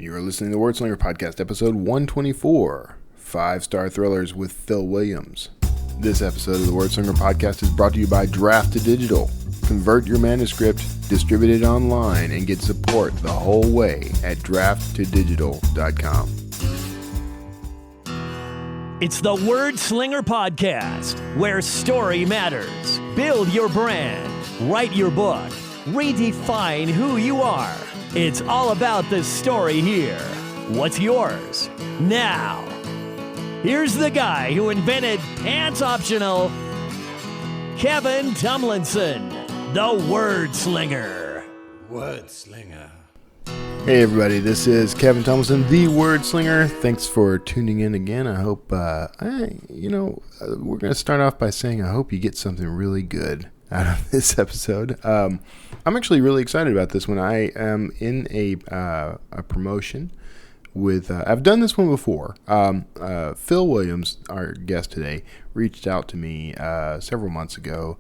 You're listening to the Wordslinger Podcast, episode 124, 5-Star Thrillers with Phil Williams. This episode of the Wordslinger Podcast is brought to you by Draft to Digital. Convert your manuscript, distribute it online, and get support the whole way at drafttodigital.com. It's the Wordslinger Podcast, where story matters. Build your brand, write your book, redefine who you are. It's all about the story here. What's yours? Now, here's the guy who invented pants optional, Kevin Tomlinson, the Wordslinger. Wordslinger. Hey everybody, this is Kevin Tomlinson, the Wordslinger. Thanks for tuning in again. I hope, we're going to start off by saying I hope you get something really good out of this episode. I'm actually really excited about this one. I am in a promotion with, I've done this one before. Phil Williams, our guest today, reached out to me several months ago,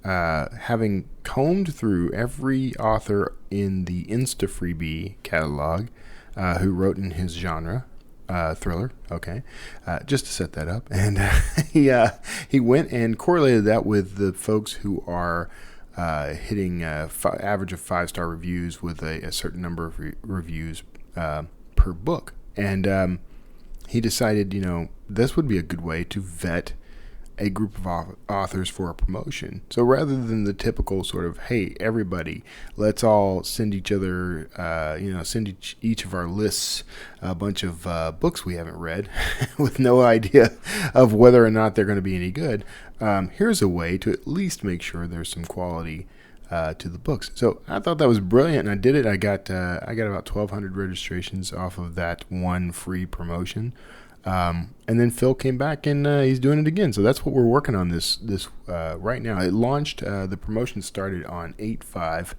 having combed through every author in the Instafreebie catalog who wrote in his genre. Thriller, okay, just to set that up, and he went and correlated that with the folks who are hitting average of 5-star reviews with a certain number of reviews per book, and he decided, this would be a good way to vet a group of authors for a promotion. So rather than the typical sort of, hey, everybody, let's all send each other, send each of our lists a bunch of books we haven't read with no idea of whether or not they're going to be any good. Here's a way to at least make sure there's some quality to the books. So I thought that was brilliant, and I did it. I got about 1,200 registrations off of that one free promotion. And then Phil came back and he's doing it again. So that's what we're working on this right now. It launched, the promotion started on 8/5,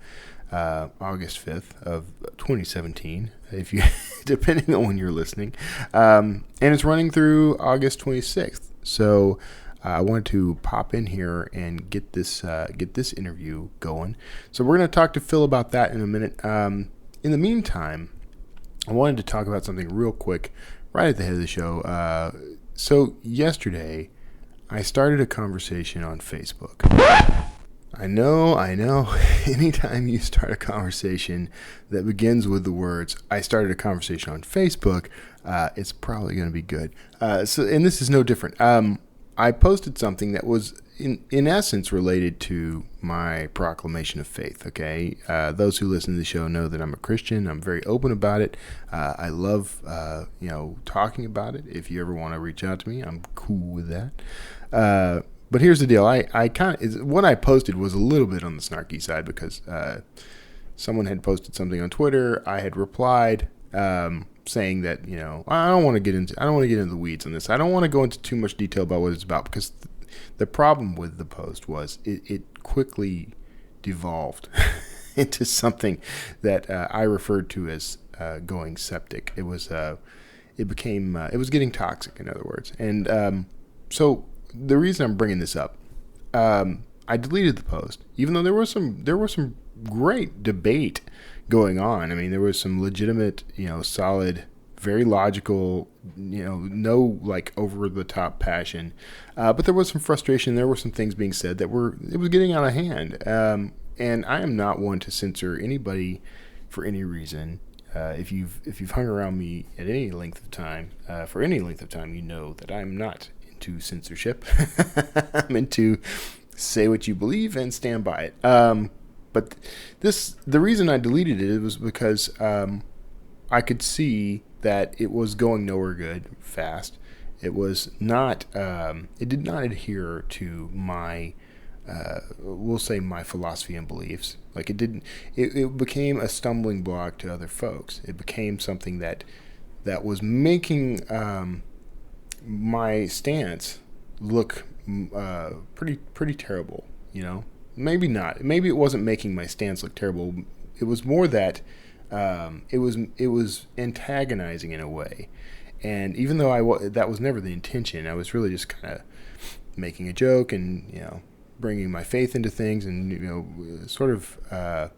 August 5th of 2017, if you depending on when you're listening. And it's running through August 26th. So I wanted to pop in here and get this interview going. So we're going to talk to Phil about that in a minute. In the meantime, I wanted to talk about something real quick right at the head of the show. So yesterday, I started a conversation on Facebook. I know. Anytime you start a conversation that begins with the words, I started a conversation on Facebook, it's probably going to be good. And this is no different. I posted something that was in essence related to my proclamation of faith. Okay. Those who listen to the show know that I'm a Christian. I'm very open about it. I love, talking about it. If you ever want to reach out to me, I'm cool with that. But here's the deal. What I posted was a little bit on the snarky side because, someone had posted something on Twitter. I had replied, saying that, I don't want to get into the weeds on this. I don't want to go into too much detail about what it's about because the problem with the post was it quickly devolved into something that I referred to as going septic. It was getting toxic, in other words. And so the reason I'm bringing this up, I deleted the post, even though there was some great debate going on. I mean, there was some legitimate, solid, very logical, no like over the top passion, but there was some frustration. There were some things being said that it was getting out of hand. And I am not one to censor anybody for any reason. If you've hung around me at any length of time, for any length of time, you know that I'm not into censorship. I'm into say what you believe and stand by it. But the reason I deleted it was because I could see that it was going nowhere good fast. It was not. It did not adhere to my, we'll say, my philosophy and beliefs. Like it didn't. It became a stumbling block to other folks. It became something that was making my stance look pretty terrible. Maybe not. Maybe it wasn't making my stance look terrible. It was more that it was antagonizing in a way. And even though that was never the intention, I was really just kind of making a joke and bringing my faith into things and sort of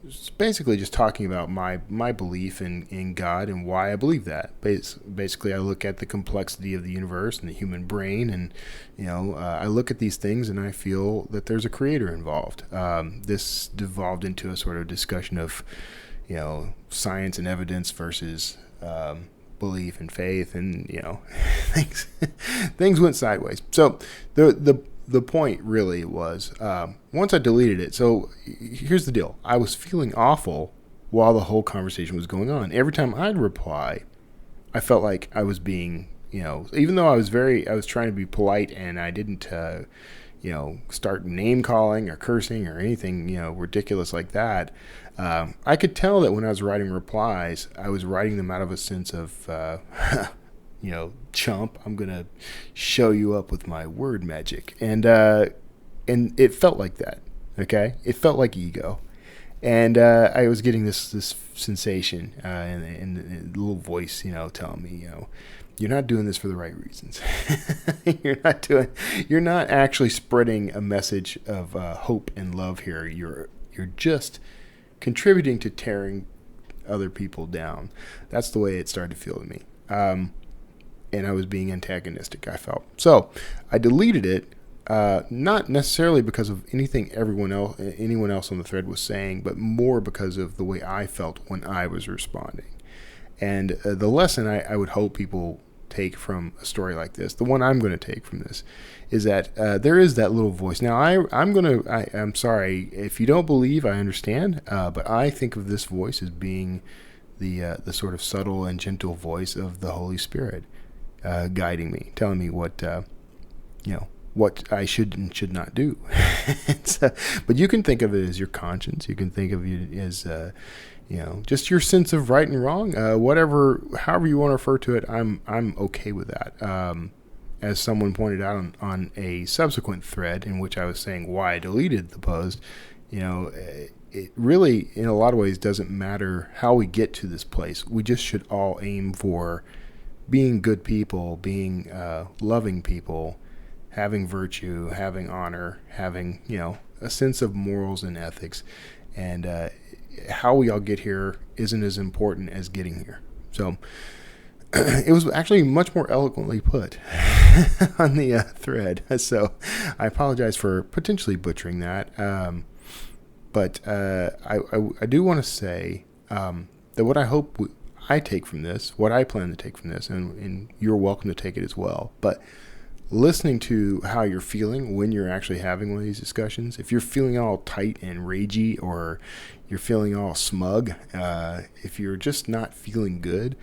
it's basically just talking about my belief in God and why I believe that. Basically, I look at the complexity of the universe and the human brain, and I look at these things and I feel that there's a creator involved. This devolved into a sort of discussion of science and evidence versus belief and faith, and things went sideways. So the point really was, once I deleted it, so here's the deal. I was feeling awful while the whole conversation was going on. Every time I'd reply, I felt like I was being, even though I was trying to be polite, and I didn't, start name calling or cursing or anything, ridiculous like that. I could tell that when I was writing replies, I was writing them out of a sense of, chump, I'm going to show you up with my word magic. And it felt like that. Okay. It felt like ego. And, I was getting this sensation, and the little voice, telling me, you're not doing this for the right reasons. You're not actually spreading a message of, hope and love here. You're just contributing to tearing other people down. That's the way it started to feel to me. And I was being antagonistic, I felt. So I deleted it, not necessarily because of anything anyone else on the thread was saying, but more because of the way I felt when I was responding. And the lesson I would hope people take from a story like this, the one I'm going to take from this, is that there is that little voice. Now, I'm sorry, if you don't believe, I understand, but I think of this voice as being the sort of subtle and gentle voice of the Holy Spirit, guiding me, telling me what I should and should not do. But you can think of it as your conscience. You can think of it as, just your sense of right and wrong. However you want to refer to it, I'm okay with that. As someone pointed out on a subsequent thread in which I was saying why I deleted the post, it really, in a lot of ways, doesn't matter how we get to this place. We just should all aim for being good people, being loving people, having virtue, having honor, having, a sense of morals and ethics. And how we all get here isn't as important as getting here. So it was actually much more eloquently put on the thread. So I apologize for potentially butchering that. But I do want to say that what I hope I take from this, what I plan to take from this, and you're welcome to take it as well, but listening to how you're feeling when you're actually having one of these discussions, if you're feeling all tight and ragey, or you're feeling all smug, if you're just not feeling good,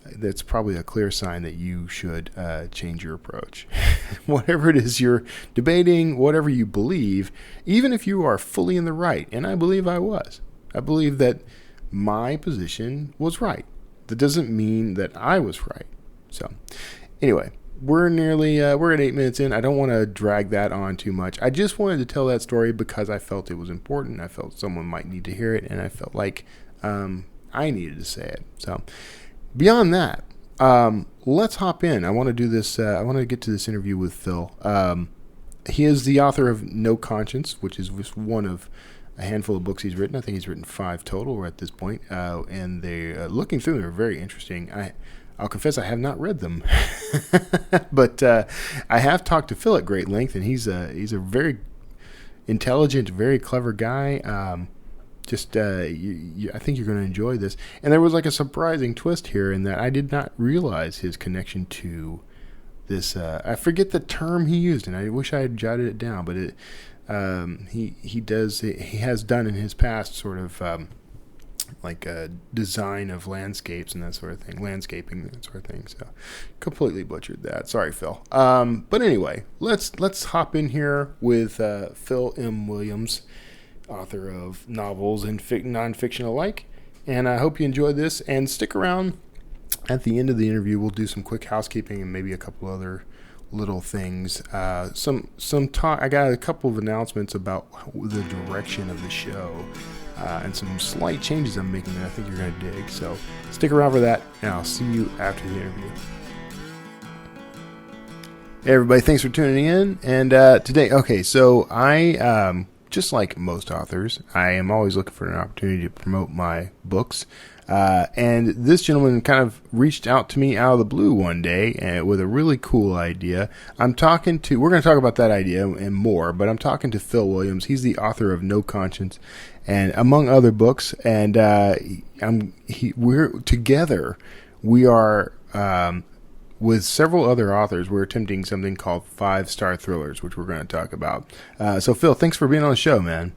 that's probably a clear sign that you should change your approach. Whatever it is you're debating, whatever you believe, even if you are fully in the right, and I believe I was. I believe that my position was right. That doesn't mean that I was right. So anyway, we're at 8 minutes in. I don't want to drag that on too much. I just wanted to tell that story because I felt it was important. I felt someone might need to hear it, and I felt like I needed to say it. So beyond that, let's hop in. I want to do this. I want to get to this interview with Phil. He is the author of No Conscience, which is just one of a handful of books he's written. I think he's written 5 total at this point. And they, looking through them, are very interesting. I'll confess I have not read them, but I have talked to Phil at great length, and he's a very intelligent, very clever guy. I think you're going to enjoy this. And there was like a surprising twist here in that I did not realize his connection to this. I forget the term he used, and I wish I had jotted it down. But he has done in his past sort of like a design of landscapes and that sort of thing, landscaping, that sort of thing. So completely butchered that. Sorry, Phil. But anyway, let's hop in here with Phil M. Williams, author of novels and nonfiction alike. And I hope you enjoyed this, and stick around. At the end of the interview, we'll do some quick housekeeping and maybe a couple other little things. Some talk. I got a couple of announcements about the direction of the show. And some slight changes I'm making that I think you're going to dig. So stick around for that, and I'll see you after the interview. Hey everybody, thanks for tuning in. And today, okay, so I just like most authors, I am always looking for an opportunity to promote my books. And this gentleman kind of reached out to me out of the blue one day with a really cool idea. We're going to talk about that idea and more, but I'm talking to Phil Williams. He's the author of No Conscience and among other books. And, we're together. We are, with several other authors, we're attempting something called 5-star thrillers, which we're going to talk about. So Phil, thanks for being on the show, man.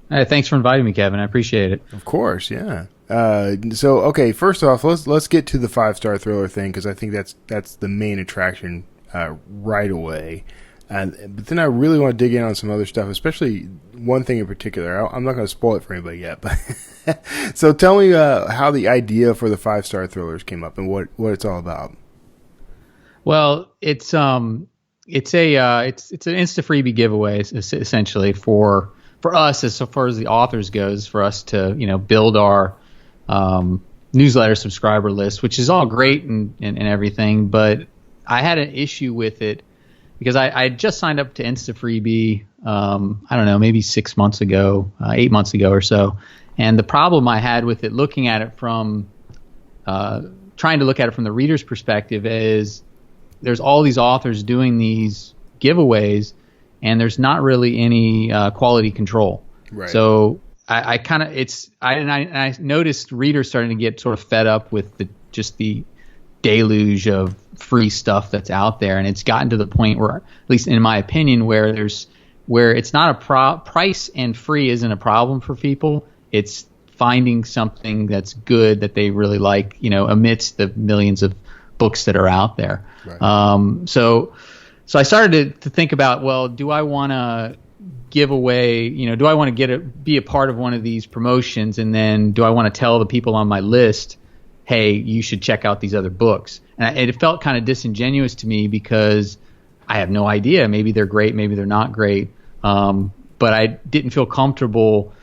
Hey, thanks for inviting me, Kevin. I appreciate it. Of course, yeah. Okay, first off, let's get to the 5-star thriller thing, because I think that's the main attraction right away. But then I really want to dig in on some other stuff, especially one thing in particular. I'm not going to spoil it for anybody yet, but so tell me how the idea for the 5-star thrillers came up and what it's all about. Well, it's an Instafreebie giveaway essentially for us, as far as the authors goes, for us to build our newsletter subscriber list, which is all great and everything, but I had an issue with it because I just signed up to Instafreebie, I don't know, maybe 8 months ago or so. And the problem I had with it, looking at it from, trying to look at it from the reader's perspective, is there's all these authors doing these giveaways, and there's not really any quality control. Right. So I noticed readers starting to get sort of fed up with the deluge of free stuff that's out there, and it's gotten to the point where, at least in my opinion, where it's not a price, and free isn't a problem for people. It's finding something that's good that they really like, amidst the millions of books that are out there. Right. So I started to think about, well, do I want to give away, do I want to be a part of one of these promotions, and then do I want to tell the people on my list, hey, you should check out these other books? And it felt kind of disingenuous to me because I have no idea. Maybe they're great, maybe they're not great. But I didn't feel comfortable,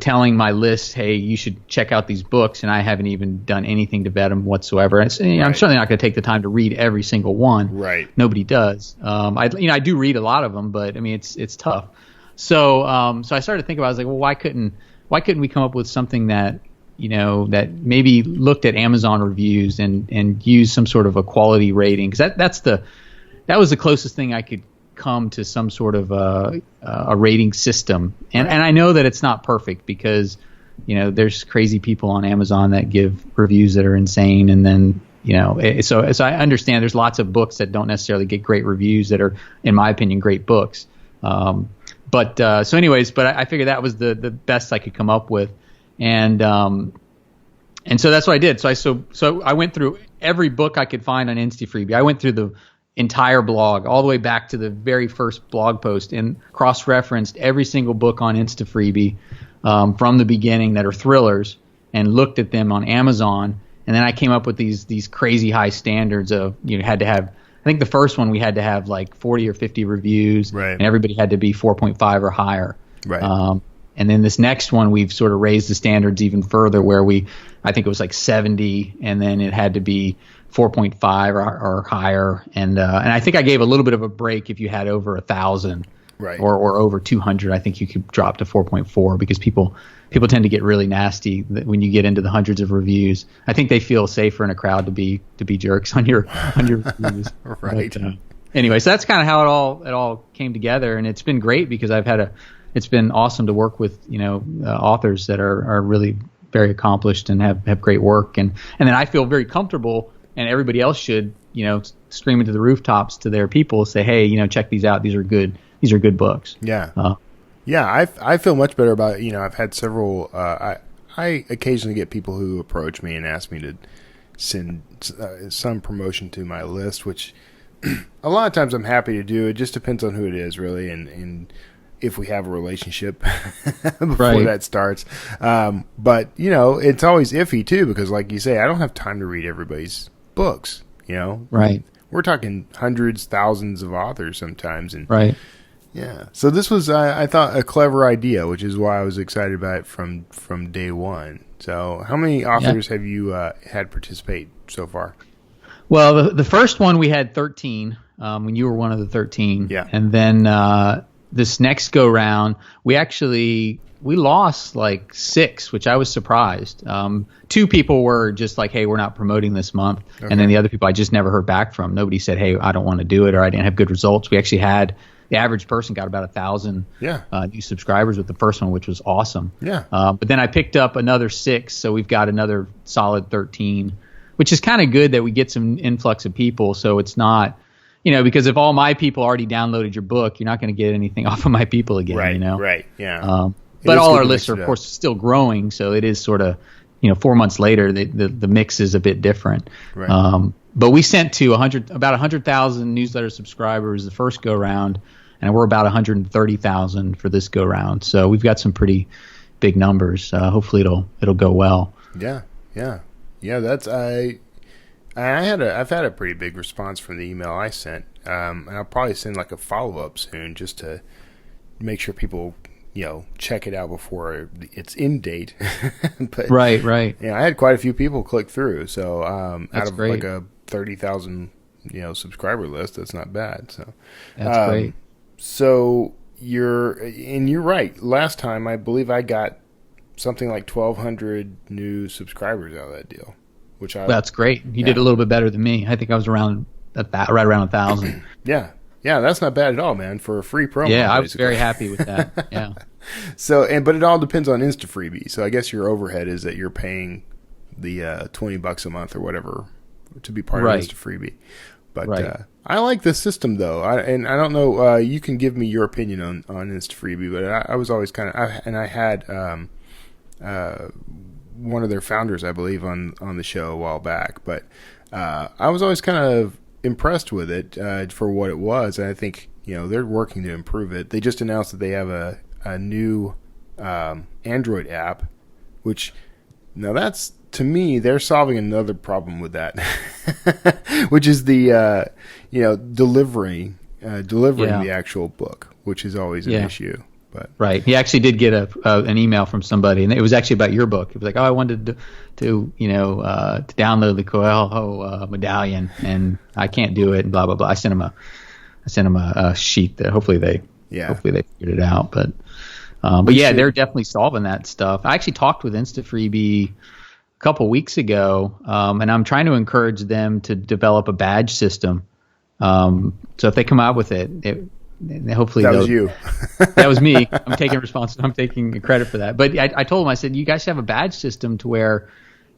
telling my list, hey, you should check out these books, and I haven't even done anything to vet them whatsoever. And Right. I'm certainly not going to take the time to read every single one. Right. Nobody does. I do read a lot of them, but I mean, it's tough. So I started to think about it. I was like, well, why couldn't we come up with something that, that maybe looked at Amazon reviews and used some sort of a quality rating? Because that was the closest thing I could come to some sort of a rating system. And I know that it's not perfect because, there's crazy people on Amazon that give reviews that are insane. And then, so I understand there's lots of books that don't necessarily get great reviews that are, in my opinion, great books. But I figured that was the best I could come up with. And so that's what I did. So I went through every book I could find on Instafreebie. I went through the entire blog all the way back to the very first blog post and cross-referenced every single book on Instafreebie from the beginning that are thrillers, and looked at them on Amazon. And then I came up with these crazy high standards of, had to have, I think the first one we had to have like 40 or 50 reviews, right, and everybody had to be 4.5 or higher. Right. And then this next one, we've sort of raised the standards even further, where I think it was like 70, and then it had to be 4.5 or higher. And I think I gave a little bit of a break if you had over 1,000, right, or over 200. I think you could drop to 4.4 because people tend to get really nasty when you get into the hundreds of reviews. I think they feel safer in a crowd to be jerks on your reviews. Right. But, anyway, so that's kind of how it all came together, and it's been great because it's been awesome to work with authors that are really very accomplished and have great work, and then I feel very comfortable, and everybody else should scream into the rooftops to their people, say, hey, check these out, these are good books. Yeah. I feel much better about it. I've had several I occasionally get people who approach me and ask me to send some promotion to my list, which a lot of times I'm happy to do. It just depends on who it is, really, and if we have a relationship before that starts. But, it's always iffy, too, because like you say, I don't have time to read everybody's books, Right. We're talking hundreds, thousands of authors sometimes. And right. Yeah. So this was, I thought, a clever idea, which is why I was excited about it from day one. So how many authors have you had participate so far? Well, the first one we had 13 when you were one of the 13. Yeah. And then this next go round, we lost like 6, which I was surprised. 2 people were just like, hey, we're not promoting this month. Okay. And then the other people I just never heard back from. Nobody said, hey, I don't want to do it, or I didn't have good results. We actually had the average person got about 1,000 new subscribers with the first one, which was awesome. Yeah. But then I picked up another 6, so we've got another solid 13, which is kind of good that we get some influx of people. So it's not, because if all my people already downloaded your book, you're not going to get anything off of my people again. Right. You know? Right. Yeah. But all our lists are, of course, still growing. So it is sort of, 4 months later, the mix is a bit different. Right. But we sent to about 100,000 newsletter subscribers the first go round, and we're about 130,000 for this go round. So we've got some pretty big numbers. Hopefully it'll go well. Yeah. I've had a pretty big response from the email I sent, and I'll probably send like a follow up soon just to make sure people check it out before it's in date. But, right. Yeah, I had quite a few people click through. So out of great. like a 30,000 subscriber list, that's not bad. So that's great. So you're right. Last time I believe I got something like 1,200 new subscribers out of that deal, that's great. You did a little bit better than me. I think I was right around 1,000. Yeah, that's not bad at all, man, for a free promo. Yeah, I was very happy with that. Yeah. So, but it all depends on Instafreebie. So I guess your overhead is that you're paying the $20 a month or whatever to be part of Instafreebie. But I like this system though. I don't know. You can give me your opinion on Instafreebie, but I was always I had one of their founders, I believe, on the show a while back. But I was always kind of impressed with it for what it was, and I think they're working to improve it. They just announced that they have a new Android app, which now that's, to me, they're solving another problem with that, which is the delivering the actual book, which is always an issue. But right, he actually did get an email from somebody, and it was actually about your book. It was like, I wanted to download the Coelho medallion, and I can't do it, and blah blah blah. I sent him a sheet that hopefully they figured it out, but they're definitely solving that stuff. I actually talked with Instafreebie a couple weeks ago, and I'm trying to encourage them to develop a badge system. So if they come out with it, hopefully that was you. That was me. I'm taking credit for that. But I told them, I said, you guys should have a badge system to where,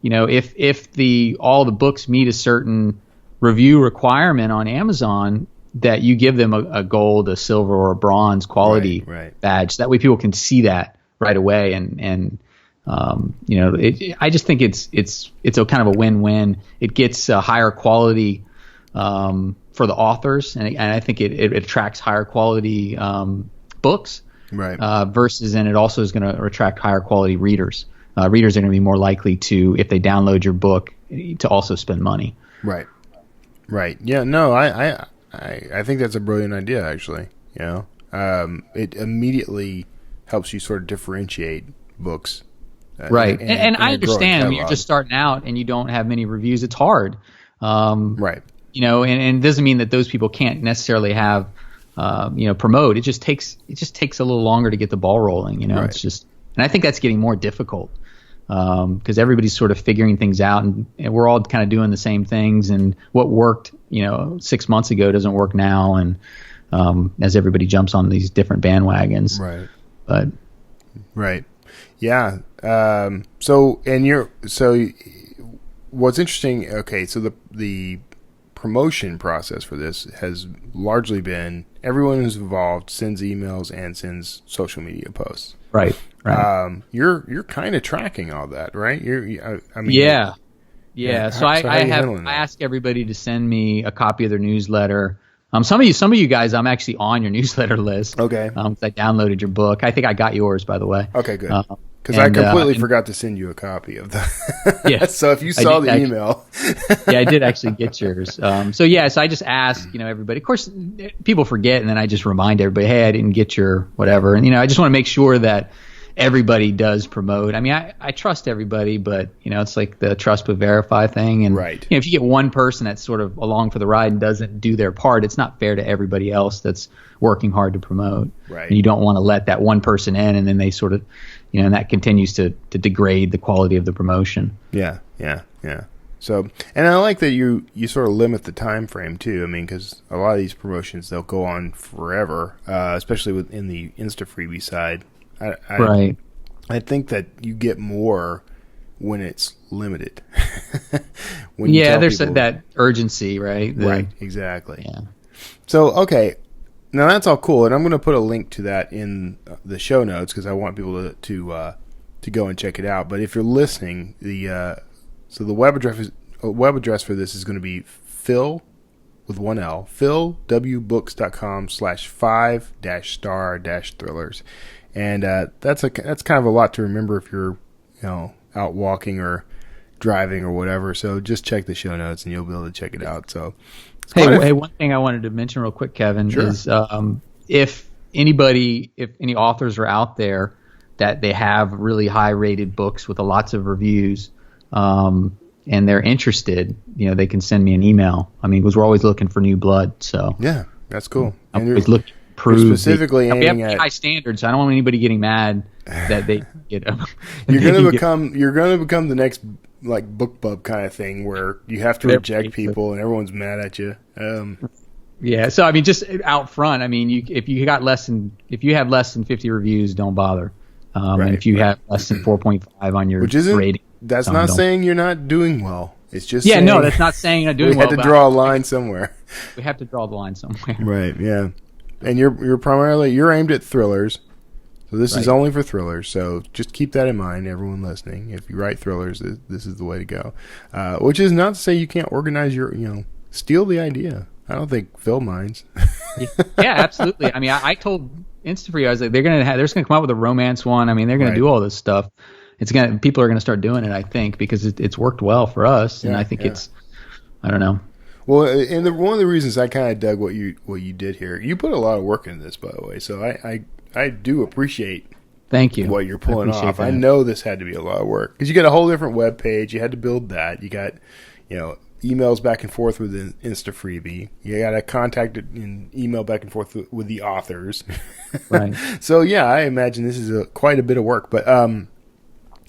if all the books meet a certain review requirement on Amazon, that you give them a gold, a silver, or a bronze quality badge. That way people can see that right away. I just think it's a kind of a win-win. It gets a higher quality for the authors, and I think it attracts higher quality books, versus, and it also is going to attract higher quality readers. Readers are going to be more likely to, if they download your book, to also spend money. Right. Yeah. No, I think that's a brilliant idea. Actually, it immediately helps you sort of differentiate books. Right, and I understand when you're just starting out and you don't have many reviews. It's hard. Right. And it doesn't mean that those people can't necessarily have, promote. It just takes a little longer to get the ball rolling. Right. It's just, and I think that's getting more difficult because everybody's sort of figuring things out, and we're all kind of doing the same things. And what worked, 6 months ago doesn't work now. And as everybody jumps on these different bandwagons. Right. Yeah. So what's interesting? Okay. So the promotion process for this has largely been everyone who's involved sends emails and sends social media posts. Right. You're kind of tracking all that, right? Yeah. So I ask everybody to send me a copy of their newsletter. Some of you guys, I'm actually on your newsletter list. Okay. I downloaded your book. I think I got yours, by the way. Okay, good. Because I completely forgot to send you a copy of that. Yeah. So if you saw the email. Yeah, I did actually get yours. So I just ask, everybody. Of course, people forget, and then I just remind everybody, hey, I didn't get your whatever. And, I just want to make sure that everybody does promote. I mean, I trust everybody, but it's like the trust but verify thing. And right. If you get one person that's sort of along for the ride and doesn't do their part, it's not fair to everybody else that's working hard to promote. Right. And you don't want to let that one person in, and then they sort of, and that continues to degrade the quality of the promotion. Yeah. So, and I like that you sort of limit the time frame too. I mean, because a lot of these promotions, they'll go on forever, especially within the Instafreebie side. Right. I think that you get more when it's limited. There's that urgency, right? Right, exactly. Yeah. So, okay, now that's all cool, and I'm going to put a link to that in the show notes because I want people to go and check it out. But if you're listening, the web address for this is going to be Phil with one L, philwbooks.com/5-star-thrillers. And that's kind of a lot to remember if you're out walking or driving or whatever. So just check the show notes and you'll be able to check it out. So hey, one thing I wanted to mention real quick, Kevin, sure. is if any authors are out there that they have really high rated books with lots of reviews, and they're interested, they can send me an email. I mean, because we're always looking for new blood. So yeah, that's cool. I'm always looking. Specifically we have aiming at high standards. So I don't want anybody getting mad that they You're going to become the next like book bub kind of thing where you have to reject people and everyone's mad at you. Yeah. So I mean, just out front, I mean, if you have less than 50 reviews, don't bother. And if you have less than 4.5 on your rating, that's not saying you're not doing well. It's just no, that's not saying you're not doing well. We had to draw a line somewhere. We have to draw the line somewhere. Right. Yeah. And you're primarily aimed at thrillers, so this is only for thrillers. So just keep that in mind, everyone listening. If you write thrillers, this is the way to go. Which is not to say you can't organize your, steal the idea. I don't think Phil minds. Yeah, absolutely. I mean, I told Instafreebie, I was like, they're gonna come out with a romance one. I mean, they're gonna do all this stuff. People are gonna start doing it, I think, because it's worked well for us, and I think it's, I don't know. Well, and one of the reasons I kind of dug what you did here, you put a lot of work into this, by the way. So I do appreciate. Thank you. What you're pulling off. That. I know this had to be a lot of work because you got a whole different web page. You had to build that. You got, emails back and forth with Instafreebie. You got to contact and email back and forth with the authors. Right. So yeah, I imagine this is quite a bit of work, but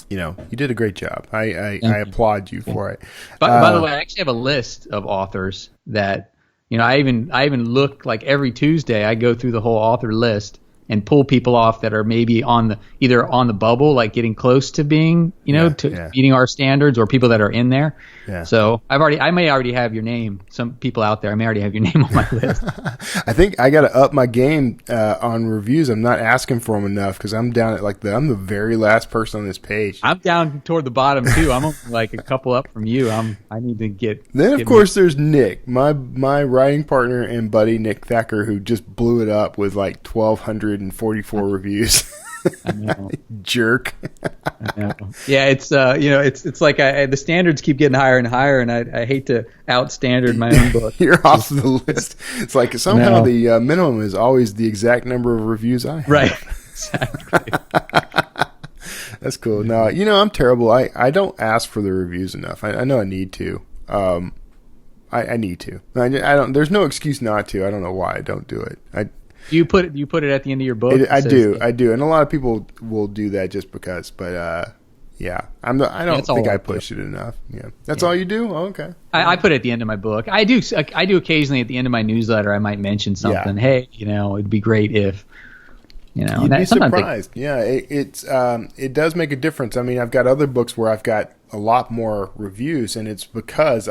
you did a great job. I applaud you for it. By the way, I actually have a list of authors that, I even look, like every Tuesday I go through the whole author list and pull people off that are maybe either on the bubble, like getting close to being, meeting our standards, or people that are in there. Yeah. So I may already have your name. Some people out there, I may already have your name on my list. I think I got to up my game on reviews. I'm not asking for them enough because I'm down at I'm the very last person on this page. I'm down toward the bottom too. I'm like a couple up from you. I need to get. Then of course there's Nick, my writing partner and buddy, Nick Thacker, who just blew it up with 1,244 reviews. I know. Jerk. I know. Yeah, it's it's like the standards keep getting higher and higher, and I hate to outstandard my own book. You're off the list. It's like somehow the minimum is always the exact number of reviews I have. Right. Exactly. That's cool. No, I'm terrible. I don't ask for the reviews enough. I know I need to. I need to. I don't. There's no excuse not to. I don't know why I don't do it. You put it at the end of your book. I do, and a lot of people will do that just because. But yeah, I don't think I push it enough. Yeah, that's all you do. Oh, okay. I put it at the end of my book. I do occasionally at the end of my newsletter. I might mention something. Yeah. Hey, it'd be great if. You'd be surprised. Yeah, it does make a difference. I mean, I've got other books where I've got a lot more reviews, and it's because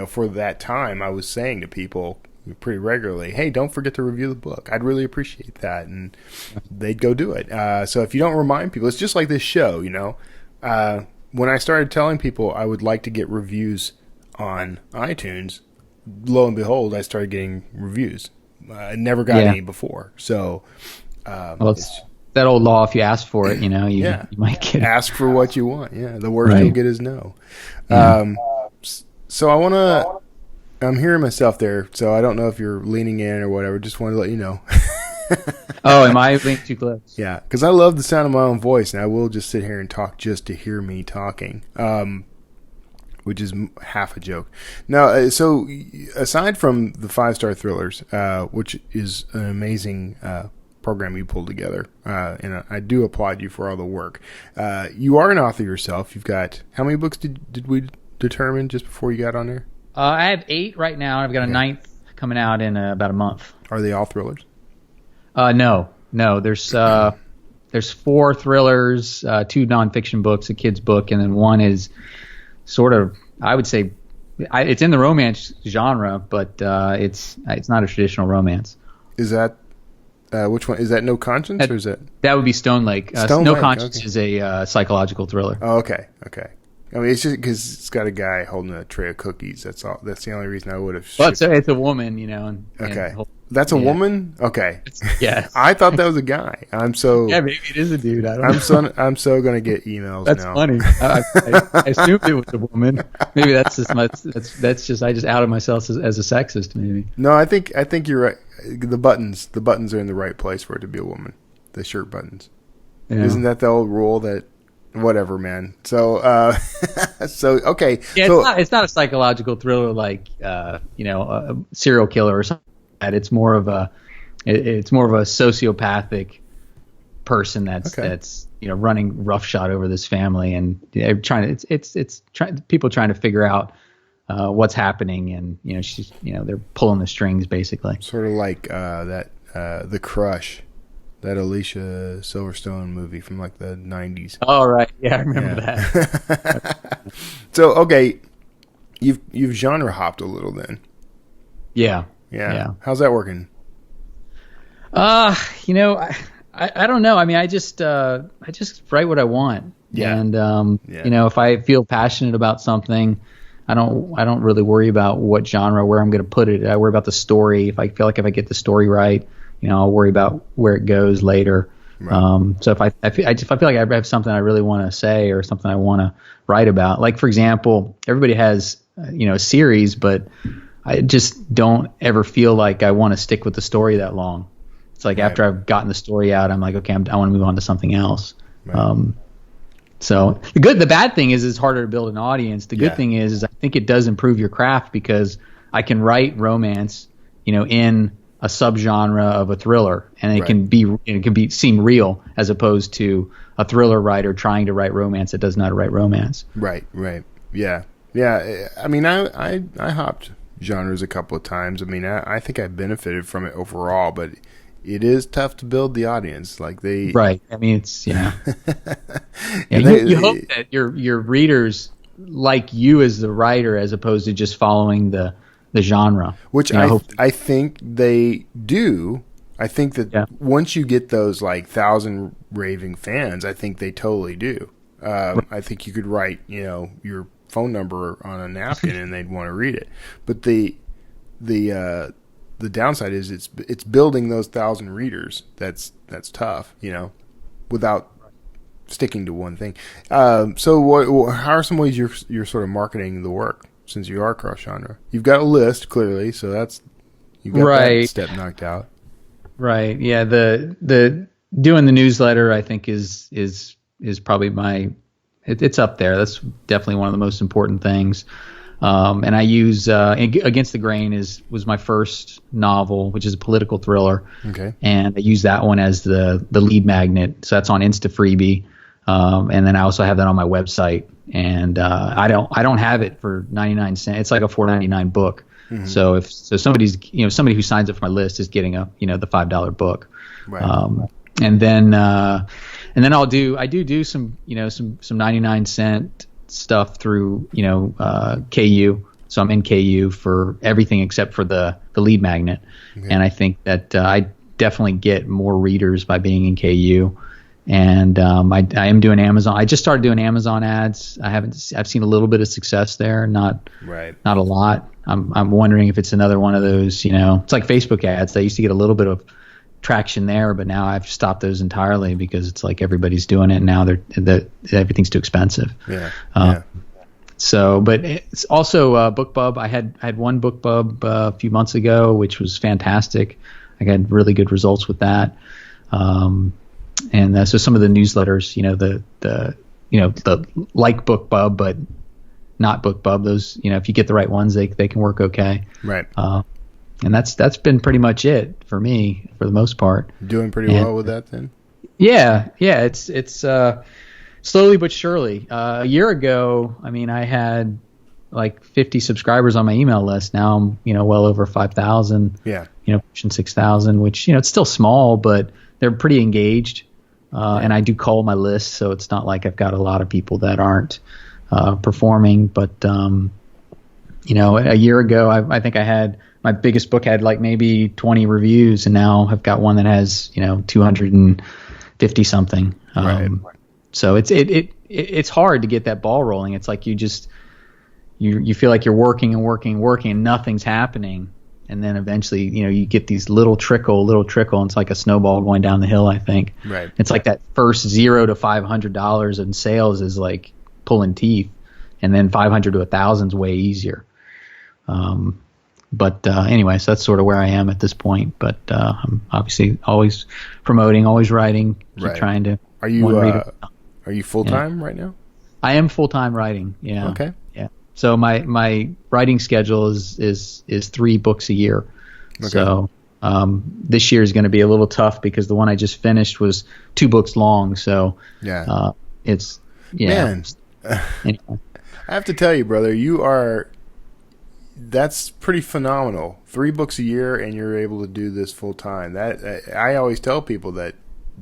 for that time I was saying to people pretty regularly, hey, don't forget to review the book. I'd really appreciate that. And they'd go do it. So if you don't remind people, it's just like this show, when I started telling people I would like to get reviews on iTunes, lo and behold, I started getting reviews. I never got any before. So, it's that old law. If you ask for it, you might get it. Ask for what you want. Yeah. The worst you'll get is no. Yeah. So I'm hearing myself there, so I don't know if you're leaning in or whatever. Just wanted to let you know. Oh, am I being too close? Yeah, because I love the sound of my own voice, and I will just sit here and talk just to hear me talking, which is half a joke. Now, so aside from the 5-star thrillers, which is an amazing program you pulled together, and I do applaud you for all the work. You are an author yourself. You've got, how many books did we determine just before you got on there? I have 8 right now. I've got a 9th coming out in about a month. Are they all thrillers? No. There's 4 thrillers, 2 nonfiction books, a kid's book, and then one is sort of, I would say, it's in the romance genre, but it's not a traditional romance. Is that which one? Is that No Conscience, or is that? That would be Stone Lake. Stone No Lake, Conscience okay. is a psychological thriller. Oh, okay. I mean, it's just because it's got a guy holding a tray of cookies. That's all. That's the only reason I would have. Well, it's a woman, Okay. That's a woman. Okay. Yeah. I thought that was a guy. I'm so. Yeah, maybe it is a dude. I don't know. I'm so gonna get emails That's now. funny. I assumed it was a woman. Maybe that's just I just outed myself as a sexist. Maybe. No, I think you're right. The buttons are in the right place for it to be a woman. The shirt buttons. Yeah. Isn't that the old rule that? Whatever, man. So, okay. Yeah, so, it's not a psychological thriller like a serial killer or something like that. It's more of a sociopathic person that's running roughshod over this family, and people trying to figure out what's happening, and they're pulling the strings basically. Sort of like The Crush. That Alicia Silverstone movie from like the 90s. Oh, right. Yeah, I remember that. So, okay, you've genre hopped a little then. Yeah. How's that working? I don't know. I mean, I just write what I want. Yeah. And if I feel passionate about something, I don't really worry about what genre, where I'm going to put it. I worry about the story. If I get the story right, I'll worry about where it goes later. Right. So if I feel like I have something I really want to say or something I want to write about, like for example, everybody has a series, but I just don't ever feel like I want to stick with the story that long. It's like after I've gotten the story out, I'm like, okay, I want to move on to something else. Right. So the bad thing is it's harder to build an audience. The good thing is I think it does improve your craft because I can write romance, in a subgenre of a thriller, and it can seem real as opposed to a thriller writer trying to write romance that does not write romance. Right. Yeah. I mean, I hopped genres a couple of times. I mean, I think I benefited from it overall, but it is tough to build the audience. Right. I mean, it's you hope that your readers like you as the writer as opposed to just following the genre, which I think they do. I think that once you get those 1,000 raving fans, I think they totally do. I think you could write your phone number on a napkin and they'd want to read it. But the downside is it's building those 1,000 readers. That's tough, without sticking to one thing. So how are some ways you're sort of marketing the work? Since you are cross genre, you've got a list clearly, so you've got that step knocked out. Right. Yeah. The doing the newsletter I think is probably it's up there. That's definitely one of the most important things. And I use Against the Grain was my first novel, which is a political thriller. Okay. And I use that one as the lead magnet. So that's on Instafreebie. And then I also have that on my website. And I don't have it for 99 cents. It's like a $4.99 book. Mm-hmm. So somebody who signs up for my list is getting the $5 book. Right. And then I do some 99 cent stuff through KU. So I'm in KU for everything except for the lead magnet. Okay. And I think that I definitely get more readers by being in KU. And I am doing Amazon. I just started doing Amazon ads. I've seen a little bit of success there, not a lot. I'm wondering if it's another one of those, it's like Facebook ads. I used to get a little bit of traction there, but now I've stopped those entirely because it's like everybody's doing it and now everything's too expensive. Yeah. So, but it's also BookBub. I had one BookBub a few months ago, which was fantastic. I got really good results with that. And so some of the newsletters, the like BookBub, but not BookBub, those, if you get the right ones, they can work okay. Right. And that's been pretty much it for me for the most part. Doing pretty well with that then? Yeah. It's slowly but surely. A year ago, I had like 50 subscribers on my email list. Now I'm, well over 5,000. Yeah. Pushing 6,000, which, it's still small, but they're pretty engaged. And I do call my list, so it's not like I've got a lot of people that aren't performing. But, a year ago, I think my biggest book had like maybe 20 reviews, and now I've got one that has, 250 something. Right. So it's hard to get that ball rolling. It's like you feel like you're working and nothing's happening. And then eventually, you get these little trickle, and it's like a snowball going down the hill, I think. Right. It's like that first $0 to $500 in sales is like pulling teeth, and then 500 to 1,000 is way easier. But anyway, so that's sort of where I am at this point. But I'm obviously always promoting, always writing, keep trying to. Are you full-time right now? I am full-time writing, yeah. Okay. Yeah. So my writing schedule is 3 books a year. Okay. So this year is going to be a little tough because the one I just finished was 2 books long. So it's Man. Anyway. I have to tell you, brother, that's pretty phenomenal. 3 books a year, and you're able to do this full time. That I always tell people that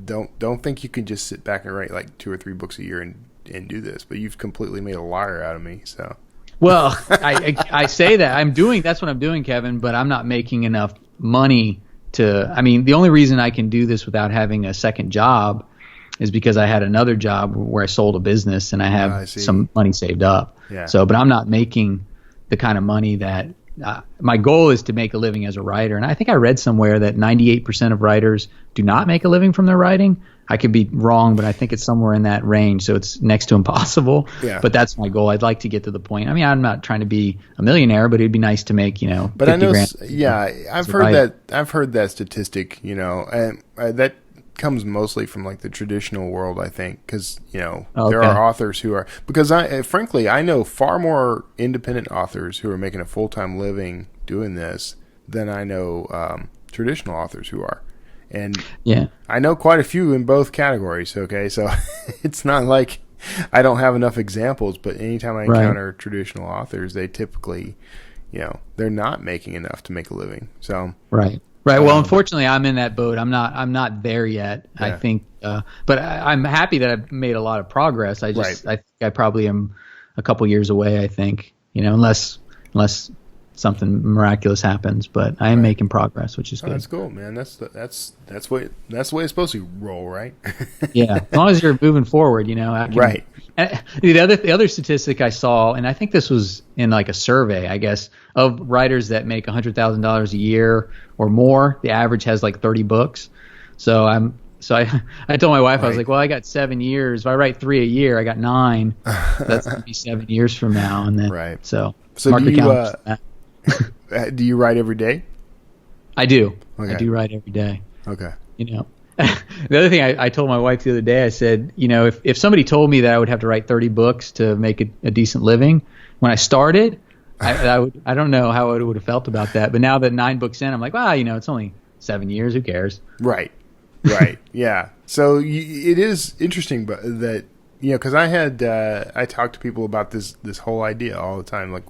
don't think you can just sit back and write like 2 or 3 books a year and do this. But you've completely made a liar out of me. So. Well, I say that that's what I'm doing, Kevin, but I'm not making enough money to. The only reason I can do this without having a second job is because I had another job where I sold a business and I have some money saved up. Yeah. So, but I'm not making the kind of money that my goal is to make a living as a writer. And I think I read somewhere that 98% of writers do not make a living from their writing. I could be wrong, but I think it's somewhere in that range. So it's next to impossible. Yeah. But that's my goal. I'd like to get to the point. I'm not trying to be a millionaire, but it'd be nice to make, But I know, I've heard that statistic, and that comes mostly from like the traditional world, I think, because there are authors who are, because frankly I know far more independent authors who are making a full-time living doing this than I know traditional authors who are, and I know quite a few in both categories. Okay, so it's not like I don't have enough examples, but anytime I encounter traditional authors, they typically, they're not making enough to make a living. So Right. Well, unfortunately, I'm in that boat. I'm not there yet. Yeah. I think, but I'm happy that I've made a lot of progress. I think I probably am a couple years away. I think, unless something miraculous happens. But I am making progress, which is good. That's cool, man. That's the way it's supposed to roll, right? Yeah, as long as you're moving forward, Right. The other statistic I saw, and I think this was in like a survey, I guess, of writers that make $100,000 a year or more. The average has like 30 books. So I told my wife, I was like, well, I got 7 years. If I write 3 a year, I got 9. That's going to be 7 years from now. And then, so mark the calendar. Do you write every day? I do. Okay. I do write every day. Okay. The other thing I told my wife the other day, I said, if somebody told me that I would have to write 30 books to make a decent living, when I started, I don't know how I would have felt about that. But now that 9 books in, I'm like, well, it's only 7 years. Who cares? Right. Yeah. So it is interesting, but that, because I talk to people about this whole idea all the time. Like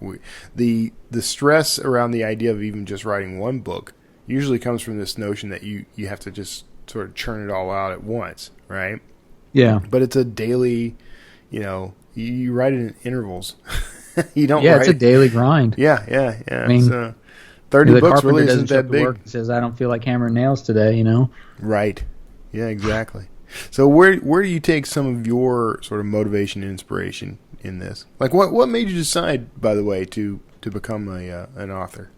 the stress around the idea of even just writing one book usually comes from this notion that you have to just sort of churn it all out at once, right? Yeah. But it's a daily, you write it in intervals. You don't. Yeah, it's a daily grind. Yeah. I mean, 30 books really isn't that big. Work says, I don't feel like hammering nails today, Right. Yeah, exactly. So where do you take some of your sort of motivation and inspiration in this? Like what made you decide, by the way, to become an author?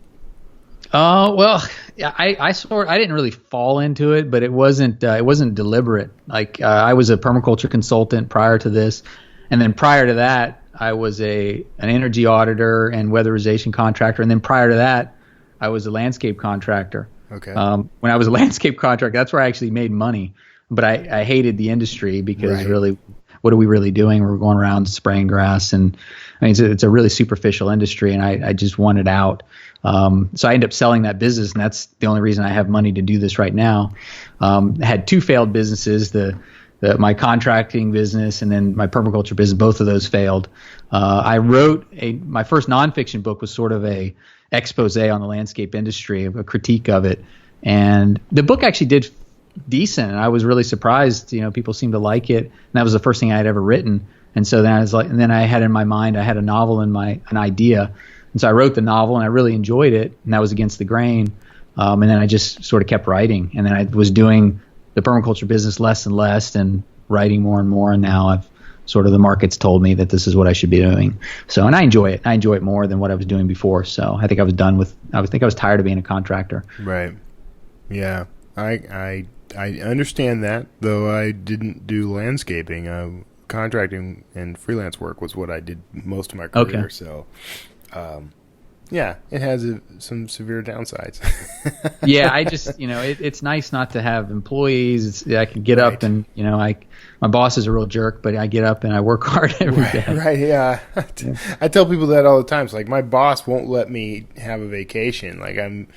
Well, I didn't really fall into it, but it wasn't deliberate. Like I was a permaculture consultant prior to this, and then prior to that, I was an energy auditor and weatherization contractor, and then prior to that, I was a landscape contractor. Okay. When I was a landscape contractor, that's where I actually made money. But I hated the industry because really, what are we really doing? We're going around spraying grass, and I mean, it's a really superficial industry, and I just wanted out. So I ended up selling that business, and that's the only reason I have money to do this right now. I had two failed businesses, my contracting business and then my permaculture business. Both of those failed. I wrote my first nonfiction book was sort of a expose on the landscape industry, a critique of it, and the book actually did decent, and I was really surprised. People seemed to like it, and that was the first thing I had ever written. And so then I was like, and then I had in my mind, I had a novel an idea, and so I wrote the novel, and I really enjoyed it, and that was against the grain. And then I just sort of kept writing, and then I was doing the permaculture business less and less, and writing more and more. And now I've sort of, the market's told me that this is what I should be doing. So, and I enjoy it. I enjoy it more than what I was doing before. So I think I was tired of being a contractor. Right. Yeah. I understand that, though I didn't do landscaping. Contracting and freelance work was what I did most of my career. Okay. So, yeah, it has some severe downsides. Yeah, I just, it's nice not to have employees. I can get up and, my boss is a real jerk, but I get up and I work hard every day. Right, yeah. I tell people that all the time. It's like my boss won't let me have a vacation. Like I'm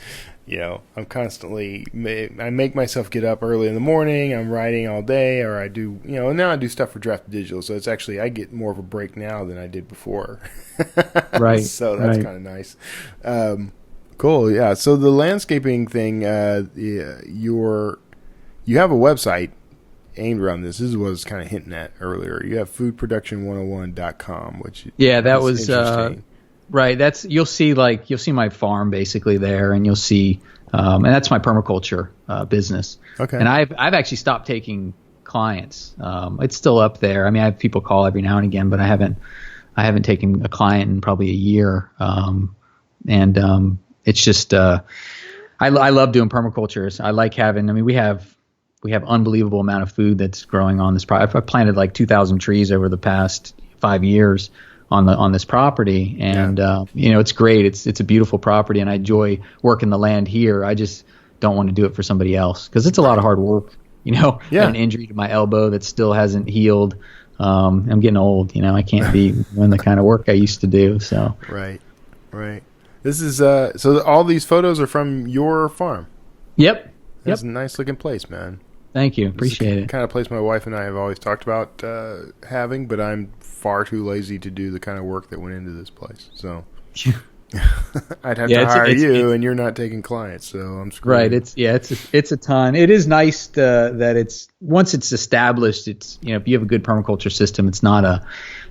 constantly, I make myself get up early in the morning. I'm writing all day, or I do, now I do stuff for Draft Digital. So it's actually, I get more of a break now than I did before. Right. So that's kind of nice. Cool. Yeah. So the landscaping thing, you have a website aimed around this. This is what I was kind of hinting at earlier. You have foodproduction101.com, which that was right. You'll see my farm basically there, and you'll see, and that's my permaculture business. Okay. And I've actually stopped taking clients. It's still up there. I mean, I have people call every now and again, but I haven't taken a client in probably a year. It's just, I love doing permaculture. I like having, we have unbelievable amount of food that's growing on this property. I've planted like 2,000 trees over the past 5 years on this property, and it's great. It's a beautiful property, and I enjoy working the land here. I just don't want to do it for somebody else because it's a lot of hard work. I have an injury to my elbow that still hasn't healed. I'm getting old. I can't be doing the kind of work I used to do. So right. This is so all these photos are from your farm. Yep. It's a nice looking place, man. Thank you. Appreciate it. Kind of place my wife and I have always talked about having, but I'm far too lazy to do the kind of work that went into this place. So I'd have to hire you, and you're not taking clients, so I'm screwed. Right. It's a ton. It is nice that it's once it's established. It's if you have a good permaculture system, it's not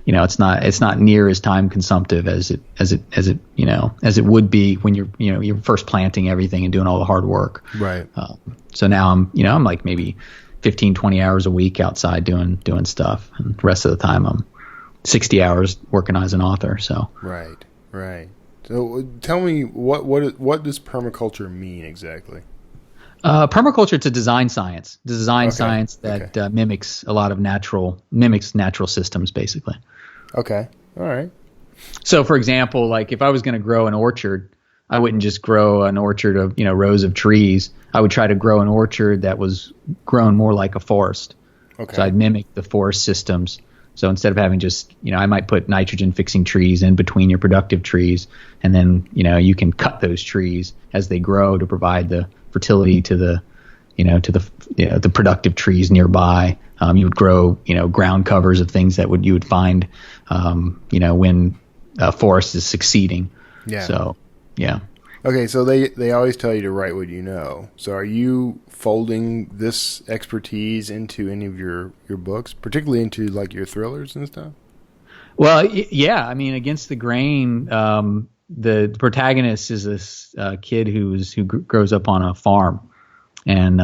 it's not near as time consumptive as it would be when you're first planting everything and doing all the hard work. Right. So now I'm like maybe 15, 20 hours a week outside doing stuff, and the rest of the time I'm 60 hours working as an author. So right. So tell me what does permaculture mean exactly? Permaculture, it's a design science. Science that mimics a lot of natural systems, basically. Okay. All right. So, for example, like if I was going to grow an orchard, I wouldn't just grow an orchard of rows of trees. I would try to grow an orchard that was grown more like a forest. Okay. So I'd mimic the forest systems. So instead of having just, I might put nitrogen fixing trees in between your productive trees, and then, you can cut those trees as they grow to provide the fertility to the productive trees nearby. You would grow, ground covers of things that you would find, when a forest is succeeding. Yeah. So, yeah. Okay, so they always tell you to write what you know. So are you folding this expertise into any of your books, particularly into like your thrillers and stuff? Well, yeah. I mean, Against the Grain, the protagonist is this kid who grows up on a farm, and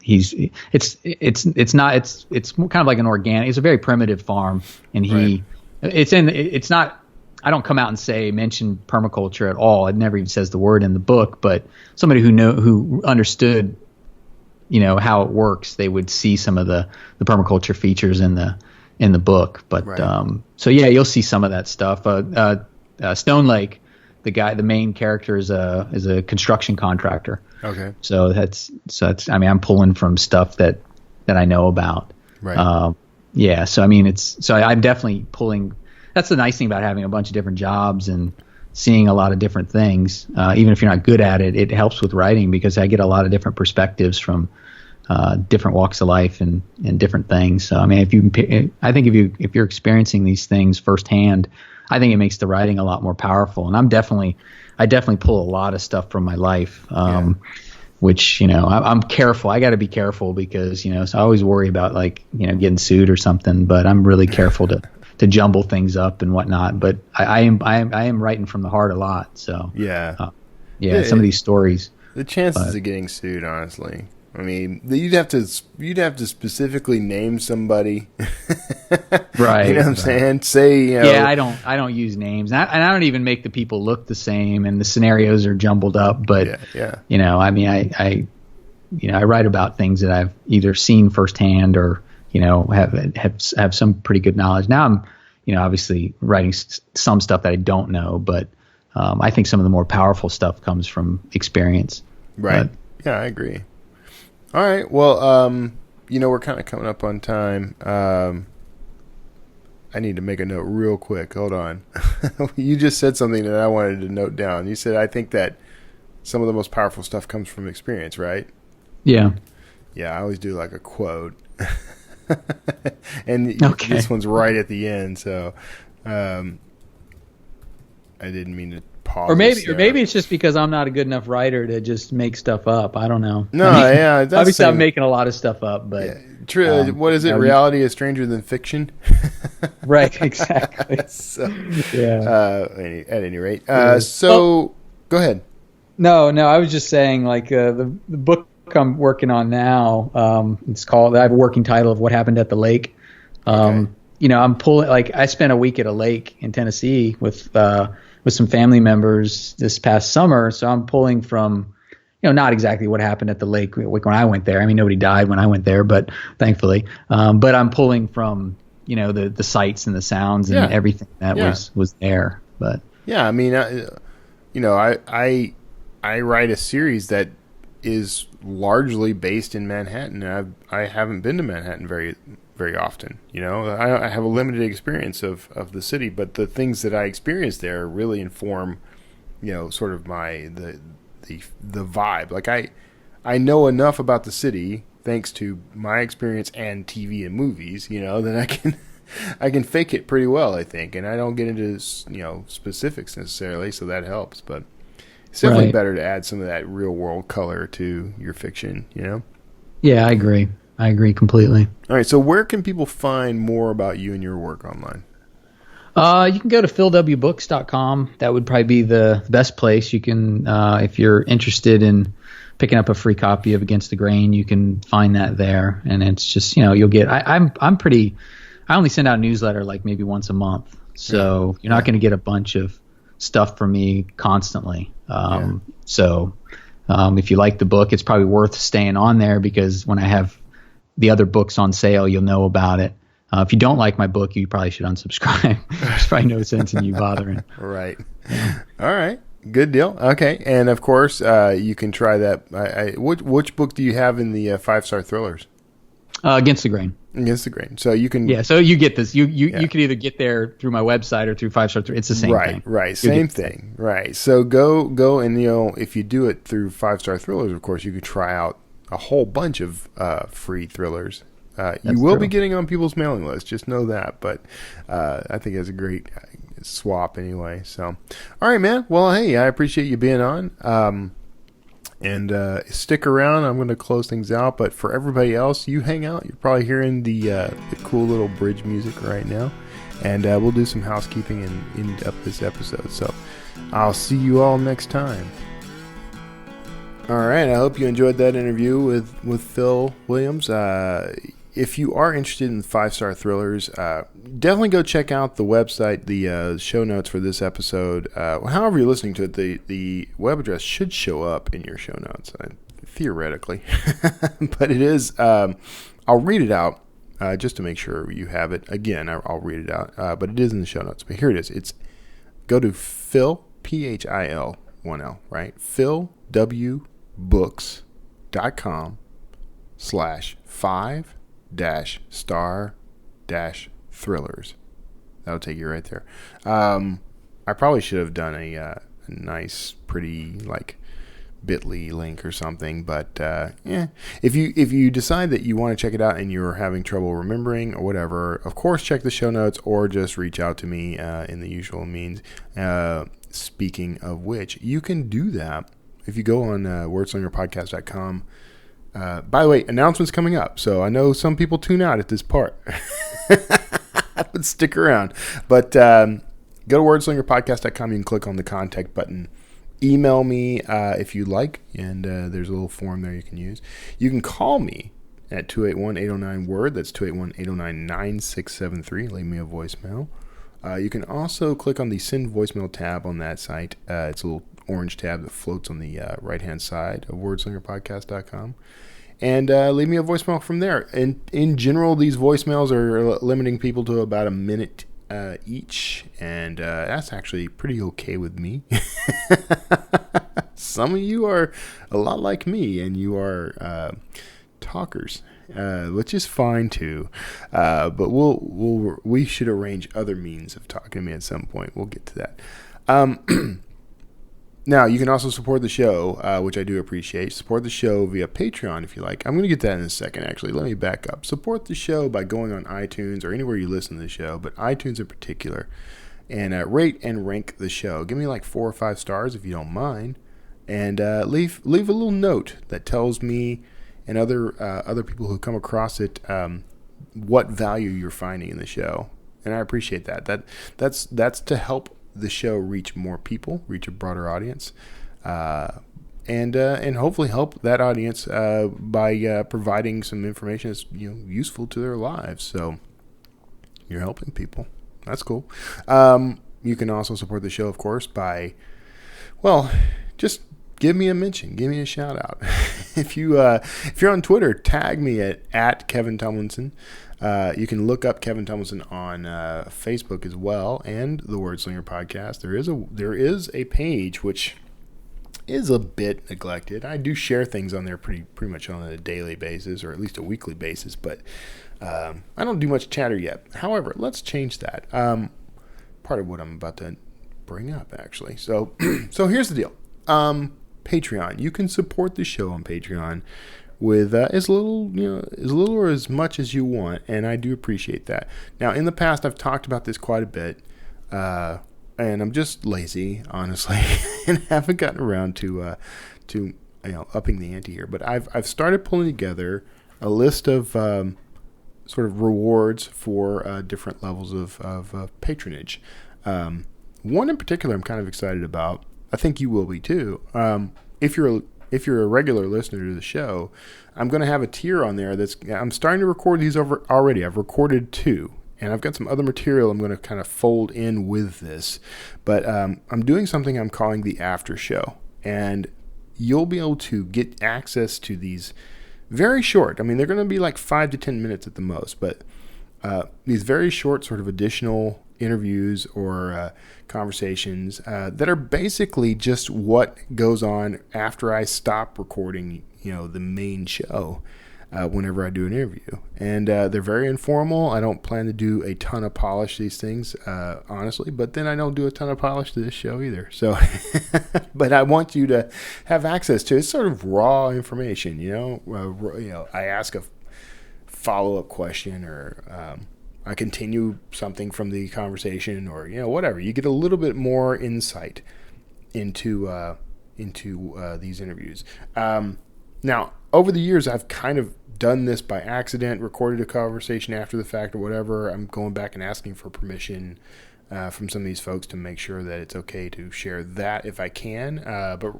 it's kind of like an organic. It's a very primitive farm, and it's not. I don't come out and mention permaculture at all. It never even says the word in the book, but somebody who understood, how it works, they would see some of the permaculture features in the book. But so yeah, you'll see some of that stuff. Stone Lake the main character is a construction contractor. Okay. So that's I mean, I'm pulling from stuff that I know about. Right. Yeah. So I mean, I'm definitely pulling. That's the nice thing about having a bunch of different jobs and seeing a lot of different things. Even if you're not good at it, it helps with writing because I get a lot of different perspectives from different walks of life and different things. So I mean, I think if you're experiencing these things firsthand, I think it makes the writing a lot more powerful. And I definitely pull a lot of stuff from my life. Which, I'm careful. I got to be careful because, so I always worry about getting sued or something, but I'm really careful to jumble things up and whatnot. But I am writing from the heart a lot. So some of these stories. The chances of getting sued, honestly. I mean, you'd have to specifically name somebody, right? You know what I'm saying? Say, Yeah, I don't use names, and I don't even make the people look the same, and the scenarios are jumbled up. But I mean, I write about things that I've either seen firsthand or have some pretty good knowledge. Now I'm obviously writing some stuff that I don't know, but I think some of the more powerful stuff comes from experience. Right. Yeah, I agree. All right. Well, we're kind of coming up on time. I need to make a note real quick. Hold on. You just said something that I wanted to note down. You said, I think that some of the most powerful stuff comes from experience, right? Yeah. Yeah, I always do like a quote. And this one's right at the end, so I didn't mean to pause. Or maybe it's just because I'm not a good enough writer to just make stuff up. I don't know. No, that's obviously I'm making a lot of stuff up, but true. What is it? Reality is stranger than fiction. Right. Exactly. So, at any rate, go ahead. No. I was just saying, the book I'm working on now. It's called. I have a working title of "What Happened at the Lake." I'm pulling. I spent a week at a lake in Tennessee with some family members this past summer. So I'm pulling from, not exactly what happened at the lake when I went there. I mean, nobody died when I went there, but thankfully. But I'm pulling from, the sights and the sounds and everything that was there. But yeah, I mean, I write a series that is largely based in Manhattan. And I haven't been to Manhattan very, very often. I have a limited experience of the city, but the things that I experience there really inform, sort of the vibe. I know enough about the city thanks to my experience and TV and movies, that I can fake it pretty well, I think, and I don't get into specifics necessarily, so that helps. But it's definitely better to add some of that real world color to your fiction, Yeah, I agree. I agree completely. All right, so where can people find more about you and your work online? You can go to philwbooks.com. That would probably be the best place. You can, if you're interested in picking up a free copy of Against the Grain, you can find that there. And it's just, you'll get. I only send out a newsletter maybe once a month, so you're not going to get a bunch of stuff from me constantly. So if you like the book, it's probably worth staying on there because when I have the other books on sale, you'll know about it. If you don't like my book, you probably should unsubscribe. There's probably no sense in you bothering. Right. All right. Good deal. Okay. And of course, you can try that. Which book do you have in the 5-star thrillers? Against the Grain. Against the Grain. So you can. Yeah. So you get this. You can either get there through my website or through 5-star. It's the same thing. Right. Same thing. Right. So go and if you do it through 5-star thrillers, of course, you could try out a whole bunch of free thrillers. You will be getting on people's mailing list. Just know that. But I think it's a great swap anyway. So, all right, man. Well, hey, I appreciate you being on. And stick around. I'm going to close things out. But for everybody else, you hang out. You're probably hearing the cool little bridge music right now. And we'll do some housekeeping and end up this episode. So I'll see you all next time. All right. I hope you enjoyed that interview with Phil Williams. If you are interested in 5-star thrillers, definitely go check out the website, the show notes for this episode. However you're listening to it, the web address should show up in your show notes, theoretically. But it is, I'll read it out just to make sure you have it. Again, I'll read it out, but it is in the show notes. But here it is. Go to Phil, PHIL 1L, right? philwbooks.com/5-star-thrillers. That'll take you right there. I probably should have done a nice, pretty, like, bit.ly link or something, but if you decide that you want to check it out and you're having trouble remembering or whatever, of course check the show notes or just reach out to me in the usual means. Speaking of which, you can do that if you go on wordslingerpodcast.com. By the way, announcements coming up, so I know some people tune out at this part. But stick around. But go to wordslingerpodcast.com. You can click on the contact button. Email me if you'd like, and there's a little form there you can use. You can call me at 281-809-WORD. That's 281-809-9673. Leave me a voicemail. You can also click on the Send Voicemail tab on that site. It's a little orange tab that floats on the right-hand side of wordslingerpodcast.com. And leave me a voicemail from there. And in general, these voicemails are limiting people to about a minute each, and that's actually pretty okay with me. Some of you are a lot like me, and you are talkers, which is fine too. But we should arrange other means of talking to me at some point. We'll get to that. Now, you can also support the show, which I do appreciate. Support the show via Patreon if you like. I'm going to get that in a second, actually. Let me back up. Support the show by going on iTunes or anywhere you listen to the show, but iTunes in particular, and rate and rank the show. Give me like 4 or 5 stars if you don't mind, and leave a little note that tells me and other people who come across it what value you're finding in the show, and I appreciate that. That's to help the show reach more people, reach a broader audience, and hopefully help that audience by providing some information that's useful to their lives. So you're helping people. That's cool. You can also support the show, of course, by just give me a mention, give me a shout out. If you're on Twitter, tag me at Kevin Tomlinson. You can look up Kevin Tomlinson on Facebook as well, and the Wordslinger Podcast. There is a page which is a bit neglected. I do share things on there pretty much on a daily basis, or at least a weekly basis, but I don't do much chatter yet. However, let's change that. Part of what I'm about to bring up, actually. So here's the deal. Patreon. You can support the show on Patreon with as little or as much as you want, and I do appreciate that. Now, in the past, I've talked about this quite a bit, and I'm just lazy, honestly, and haven't gotten around to upping the ante here. But I've started pulling together a list of sort of rewards for different levels of patronage. One in particular, I'm kind of excited about. I think you will be too. If you're a regular listener to the show, I'm going to have a tier on there I'm starting to record these over already. I've recorded 2, and I've got some other material I'm going to kind of fold in with this. But I'm doing something I'm calling the after show, and you'll be able to get access to these very short. I mean, they're going to be like 5 to 10 minutes at the most, but these very short sort of additional interviews or conversations that are basically just what goes on after I stop recording, the main show whenever I do an interview. And they're very informal. I don't plan to do a ton of polish to these things, honestly, but then I don't do a ton of polish to this show either. So, but I want you to have access to it. It's sort of raw information, I ask a follow-up question, or I continue something from the conversation, or whatever. You get a little bit more insight into these interviews. Now, over the years, I've kind of done this by accident, recorded a conversation after the fact or whatever. I'm going back and asking for permission from some of these folks to make sure that it's okay to share that if I can. But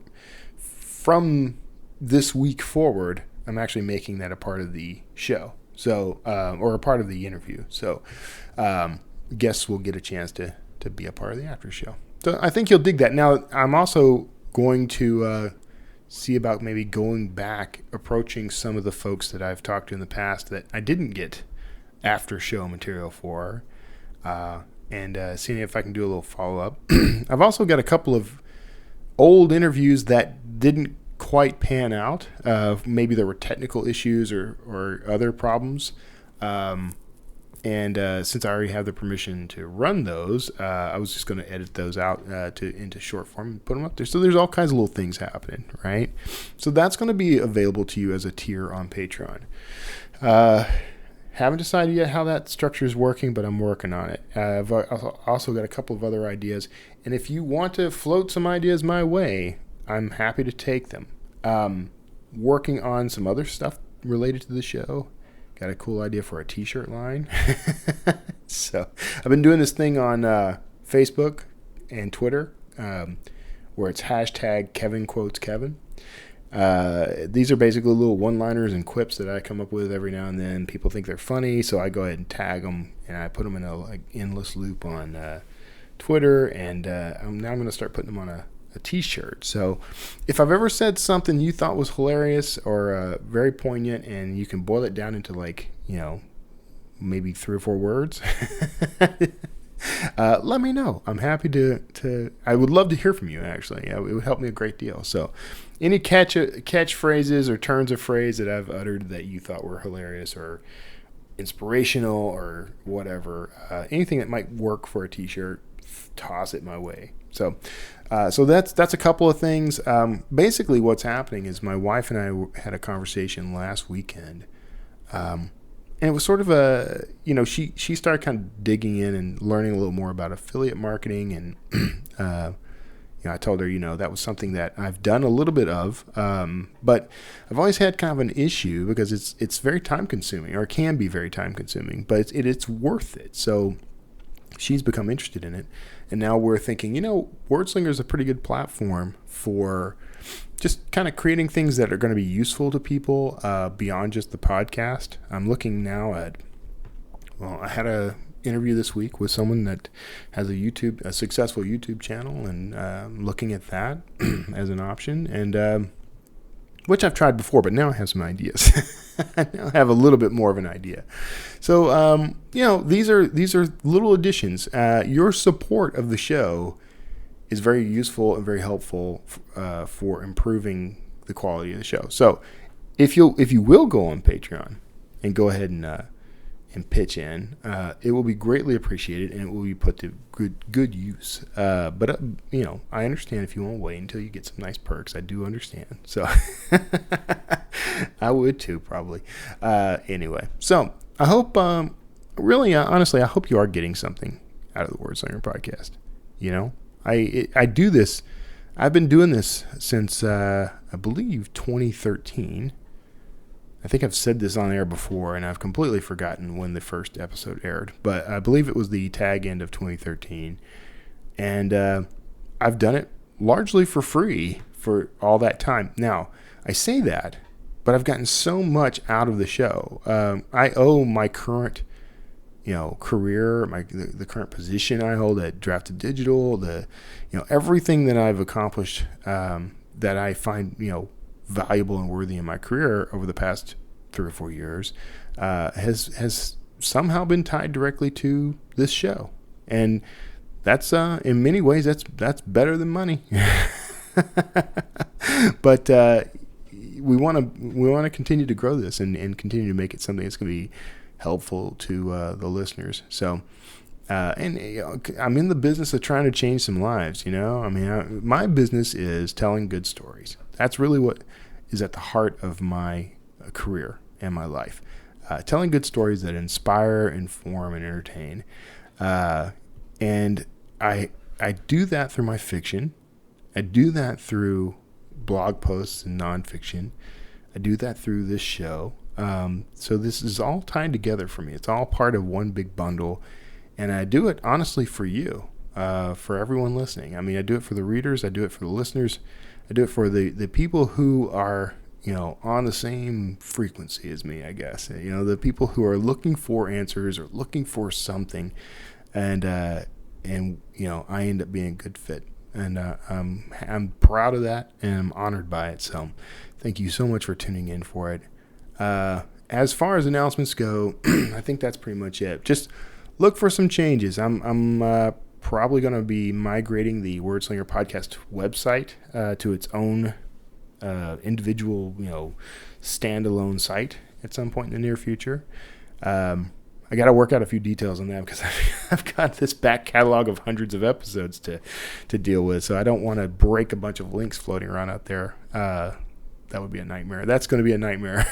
from this week forward, I'm actually making that a part of the show. So, or a part of the interview. So, guests will get a chance to be a part of the after show. So I think you'll dig that. Now, I'm also going to see about maybe going back, approaching some of the folks that I've talked to in the past that I didn't get after show material for, and seeing if I can do a little follow-up. I've also got a couple of old interviews that didn't quite pan out. Maybe there were technical issues or other problems. And since I already have the permission to run those, I was just going to edit those out into short form and put them up there. So there's all kinds of little things happening, right? So that's going to be available to you as a tier on Patreon. Haven't decided yet how that structure is working, but I'm working on it. I've also got a couple of other ideas. And if you want to float some ideas my way, I'm happy to take them. Working on some other stuff related to the show. Got a cool idea for a t-shirt line. So I've been doing this thing on Facebook and Twitter where it's hashtag Kevin Quotes Kevin. These are basically little one-liners and quips that I come up with every now and then. People think they're funny, so I go ahead and tag them, and I put them in a endless loop on Twitter, and now I'm going to start putting them on a t-shirt. So if I've ever said something you thought was hilarious or very poignant, and you can boil it down into maybe 3 or 4 words, let me know. I'm happy to I would love to hear from you, actually. It would help me a great deal. So any catchphrases or turns of phrase that I've uttered that you thought were hilarious or inspirational or whatever, anything that might work for a t-shirt, toss it my way. So that's a couple of things. Basically what's happening is my wife and I had a conversation last weekend. And it was sort of she started kind of digging in and learning a little more about affiliate marketing. And, I told her, that was something that I've done a little bit of. But I've always had kind of an issue because it's very time consuming, or can be very time consuming, but it's worth it. So she's become interested in it. And now we're thinking, WordSlinger is a pretty good platform for just kind of creating things that are going to be useful to people beyond just the podcast. I'm looking now I had a interview this week with someone that has a successful YouTube channel, and looking at that as an option, and which I've tried before, but now I have some ideas. I now have a little bit more of an idea. So, these are little additions. Your support of the show is very useful and very helpful for improving the quality of the show. So, if you will go on Patreon and go ahead and pitch in, it will be greatly appreciated, and it will be put to good use. But I understand if you want to wait until you get some nice perks. I do understand. So I would too, probably. Anyway, so I hope, honestly, I hope you are getting something out of the WordSlinger podcast. I do this. I've been doing this since I believe 2013. I think I've said this on air before, and I've completely forgotten when the first episode aired, but I believe it was the tag end of 2013. And I've done it largely for free for all that time. Now, I say that, but I've gotten so much out of the show. I owe my current career, the current position I hold at Drafted Digital, everything that I've accomplished that I find, valuable and worthy in my career over the past 3 or 4 years has somehow been tied directly to this show, and that's in many ways that's better than money. But we want to continue to grow this and continue to make it something that's going to be helpful to the listeners. So I'm in the business of trying to change some lives. My business is telling good stories. That's really what is at the heart of my career and my life. Telling good stories that inspire, inform, and entertain. And I do that through my fiction. I do that through blog posts and nonfiction. I do that through this show. So this is all tied together for me. It's all part of one big bundle. And I do it honestly for you, for everyone listening. I do it for the readers. I do it for the listeners. I do it for the people who are, on the same frequency as me, I guess. The people who are looking for answers or looking for something, and I end up being a good fit. And I'm proud of that, and I'm honored by it. So thank you so much for tuning in for it. As far as announcements go, I think that's pretty much it. Just look for some changes. I'm probably going to be migrating the Wordslinger podcast website to its own individual, standalone site at some point in the near future. I got to work out a few details on that because I've got this back catalog of hundreds of episodes to deal with. So I don't want to break a bunch of links floating around out there. That would be a nightmare. That's going to be a nightmare.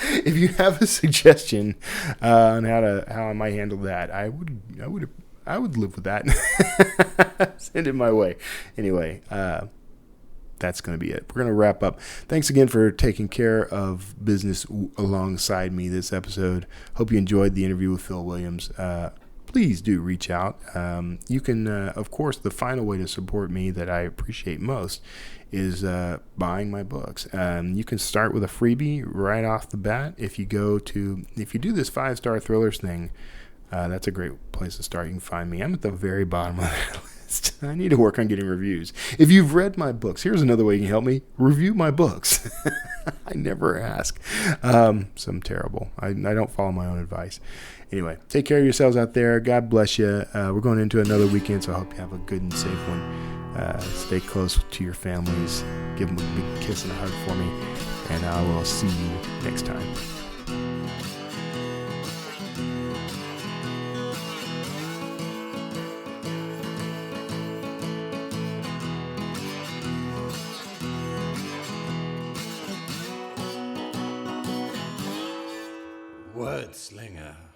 If you have a suggestion on how I might handle that, I would live with that. Send it my way. Anyway, that's going to be it. We're going to wrap up. Thanks again for taking care of business alongside me this episode. Hope you enjoyed the interview with Phil Williams. Please do reach out. You can, of course, the final way to support me that I appreciate most is buying my books. You can start with a freebie right off the bat. If you do this 5-star thrillers thing, that's a great place to start. You can find me. I'm at the very bottom of that list. I need to work on getting reviews. If you've read my books, here's another way you can help me. Review my books. I never ask. So I'm terrible. I don't follow my own advice. Anyway, take care of yourselves out there. God bless you. We're going into another weekend, so I hope you have a good and safe one. Stay close to your families. Give them a big kiss and a hug for me. And I will see you next time. Wordslinger.